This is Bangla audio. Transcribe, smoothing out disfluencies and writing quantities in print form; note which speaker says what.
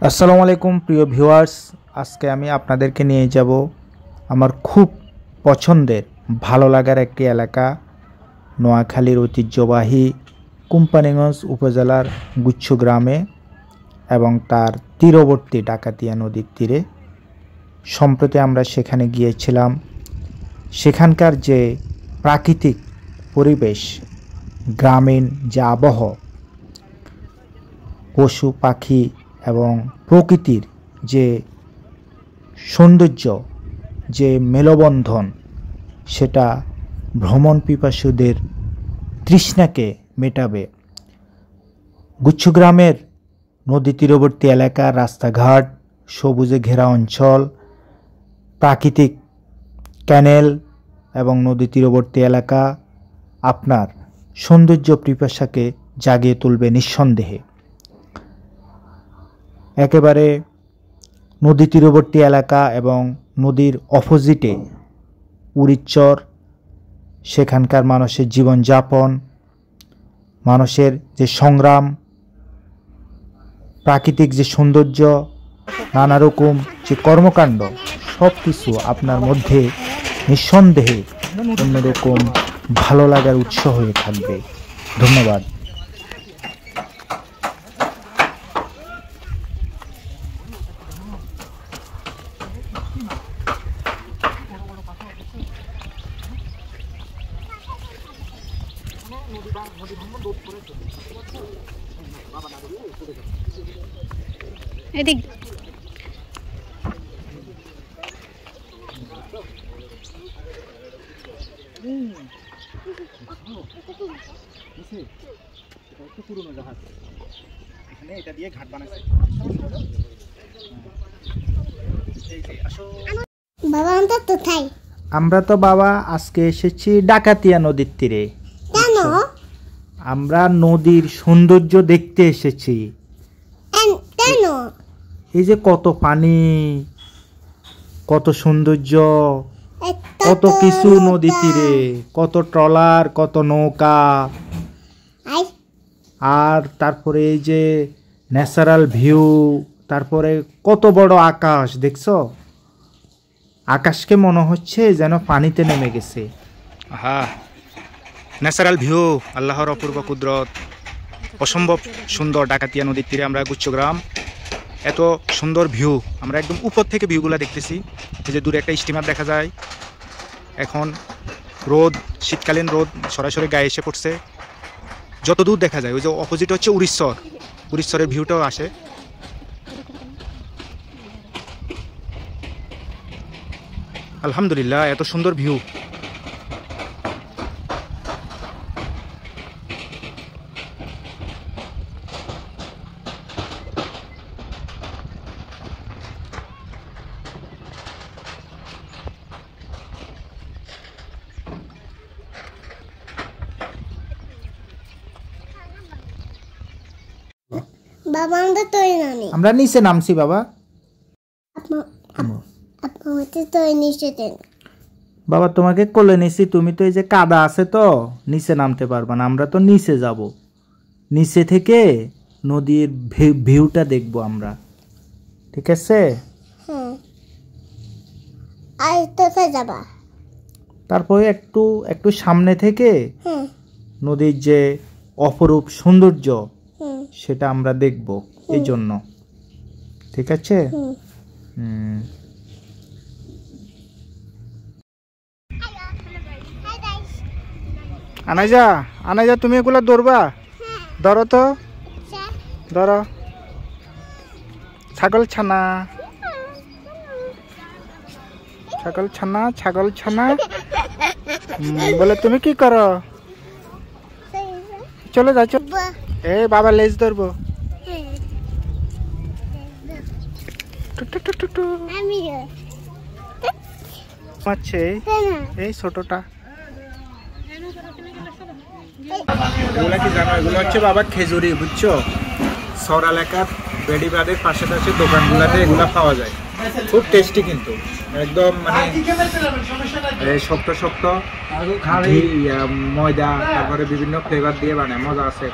Speaker 1: আসসালামু আলাইকুম প্রিয় ভিউয়ার্স, আজকে আমি আপনাদেরকে নিয়ে যাব আমার খুব পছন্দের ভালো লাগার একটি এলাকা, নোয়াখালীর ঐতিহ্যবাহী কোম্পানিগঞ্জ উপজেলার গুচ্ছ গ্রামে এবং তার তীরবর্তী ডাকাতিয়া নদীর তীরে। সম্প্রতি আমরা সেখানে গিয়েছিলাম। সেখানকার যে প্রাকৃতিক পরিবেশ, গ্রামীণ যে আবহাওয়া, পশু পাখি এবং প্রকৃতির যে সৌন্দর্য, যে মেলবন্ধন, সেটা ভ্রমণ পিপাসুদের তৃষ্ণাকে মেটাবে। গুচ্ছ গ্রামের নদী তীরবর্তী এলাকা, রাস্তাঘাট, সবুজে ঘেরা অঞ্চল, প্রাকৃতিক ক্যানেল এবং নদী তীরবর্তী এলাকা আপনার সৌন্দর্য পিপাসাকে জাগিয়ে তুলবে নিঃসন্দেহে। একেবারে নদী তীরবর্তী এলাকা এবং নদীর অপোজিটে উড়িচ্চর, সেখানকার মানুষের জীবনযাপন, মানুষের যে সংগ্রাম, প্রাকৃতিক যে সৌন্দর্য, নানা রকম যে কর্মকাণ্ড, সব কিছু আপনার মধ্যে নিঃসন্দেহে অন্যরকম ভালো লাগার উৎস হয়ে থাকবে। ধন্যবাদ।
Speaker 2: এদিক
Speaker 1: পুরনো জাহাজ, এখানে এটা দিয়ে ঘাট বানাইছে। আমরা তো বাবা আজকে এসেছি ডাকাতিয়া নদীর তীরে।
Speaker 2: কেন?
Speaker 1: আমরা নদীর সৌন্দর্য দেখতে এসেছি।
Speaker 2: কেন?
Speaker 1: এই যে কত পানি, কত সৌন্দর্য, কত কিছু নদী তীরে, কত ট্রলার, কত নৌকা, আর তারপরে এই যে ন্যাচারাল ভিউ, তারপরে কত বড় আকাশ দেখছো? আকাশকে মনে হচ্ছে যেন পানিতে নেমে গেছে। হ্যাঁ, ন্যাচারাল ভিউ, আল্লাহর অপূর্ব কুদরত, অসম্ভব সুন্দর। ডাকাতিয়া নদীর তীরে আমরা গুচ্ছগ্রাম, এত সুন্দর ভিউ। আমরা একদম উপর থেকে ভিউগুলো দেখতেছি। এই যে দূরে একটা স্টিমার দেখা যায়। এখন রোদ, শীতকালীন রোদ সরাসরি গায়ে এসে পড়ছে। যত দূর দেখা যায়, ওই যে অপোজিট হচ্ছে উড়িষ্যর, উড়িষ্যরের ভিউটাও আসে। আলহামদুলিল্লাহ, এত সুন্দর ভিউ।
Speaker 2: বাবা আমরা তৈরি নামি,
Speaker 1: আমরা নিচে নামছি বাবা। বাবা তোমাকে কোলে নিছি, তুমি তো এই যে কাদা আছে তো নিচে নামতে পারবা না। আমরা তো নিচে যাব, নিচে থেকে নদীর ভিউটা দেখবো আমরা, ঠিক আছে? তারপরে একটু একটু সামনে থেকে নদীর যে অপরূপ সৌন্দর্য সেটা আমরা দেখব, এই জন্য। ঠিক আছে? আনাইজা, আনাইজা তুমি এগুলো ধরবা? ধরো তো, ধরো। ছাগল ছানা, ছাগল ছানা, ছাগল ছানা বলে তুমি কি করো? চলে যাচ্ছ? এ বাবা লেজ ধরবো। এই ছোটটা এগুলা কি জানো? এগুলো হচ্ছে বাবা খেজুরি, বুঝছো? শহর এলাকার বেড়িবাঁধের পাশে পাশে দোকানগুলাতে এগুলা পাওয়া যায়। খুব টেস্টি কিন্তু, একদম মানে শক্ত শক্ত ময়দা, তারপরে বিভিন্ন ফ্লেভার দিয়ে বানায়, মজা আছে।